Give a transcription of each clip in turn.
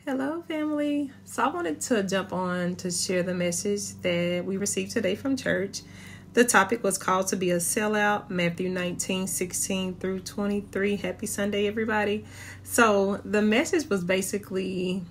Hello, family. So I wanted to jump on to share the message that we received today from church. The topic was called to be a sellout, Matthew 19:16 through 23. Happy Sunday, everybody. So the message was basically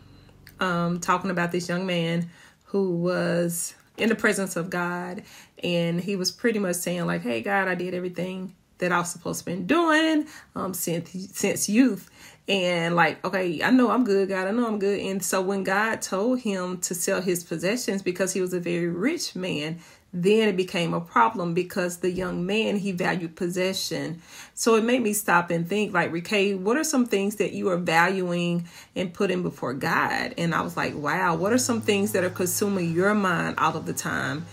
talking about this young man who was in the presence of God. And he was pretty much saying like, hey, God, I did everything that I was supposed to been doing since youth. And like, okay, I know I'm good, God. I know I'm good. And so when God told him to sell his possessions because he was a very rich man, then it became a problem because the young man, he valued possession. So it made me stop and think like, Rickay, what are some things that you are valuing and putting before God? And I was like, wow, what are some things that are consuming your mind all of the time?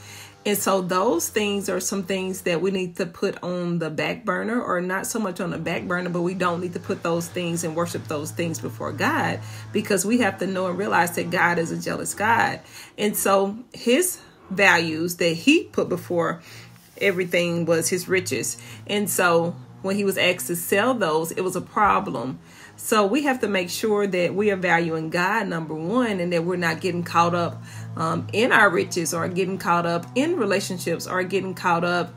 And so those things are some things that we need to put on the back burner, or not so much on the back burner, but we don't need to put those things and worship those things before God, because we have to know and realize that God is a jealous God. And so his values that he put before everything was his riches. And so when he was asked to sell those, it was a problem. So we have to make sure that we are valuing God, number one, and that we're not getting caught up in our riches, or getting caught up in relationships, or getting caught up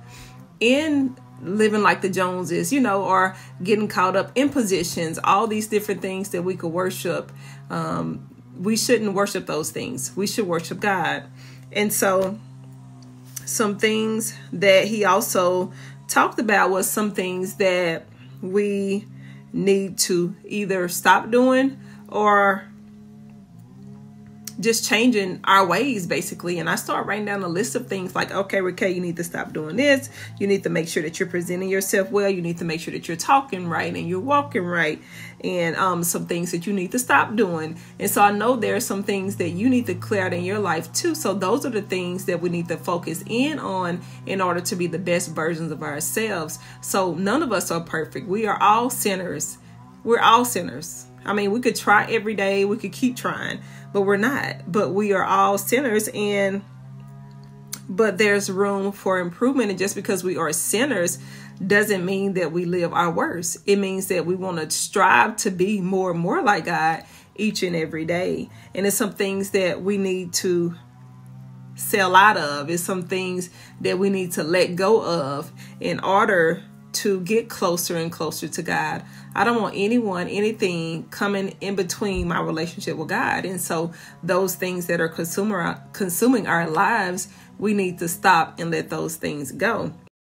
in living like the Joneses, or getting caught up in positions, all these different things that we could worship. We shouldn't worship those things. We should worship God. And so some things that he also talked about was some things that we need to either stop doing or just changing our ways, basically. And I start writing down a list of things like, okay, Rickay, you need to stop doing this. You need to make sure that you're presenting yourself well. You need to make sure that you're talking right and you're walking right. And some things that you need to stop doing. And so I know there are some things that you need to clear out in your life too. So those are the things that we need to focus in on in order to be the best versions of ourselves. So none of us are perfect. We are all sinners. We're all sinners. I mean, we could try every day. We could keep trying, but we're not. But we are all sinners, but there's room for improvement. And just because we are sinners doesn't mean that we live our worst. It means that we want to strive to be more and more like God each and every day. And it's some things that we need to sell out of. It's some things that we need to let go of in order to get closer and closer to God. I don't want anything coming in between my relationship with God. And so those things that are consuming our lives, we need to stop and let those things go.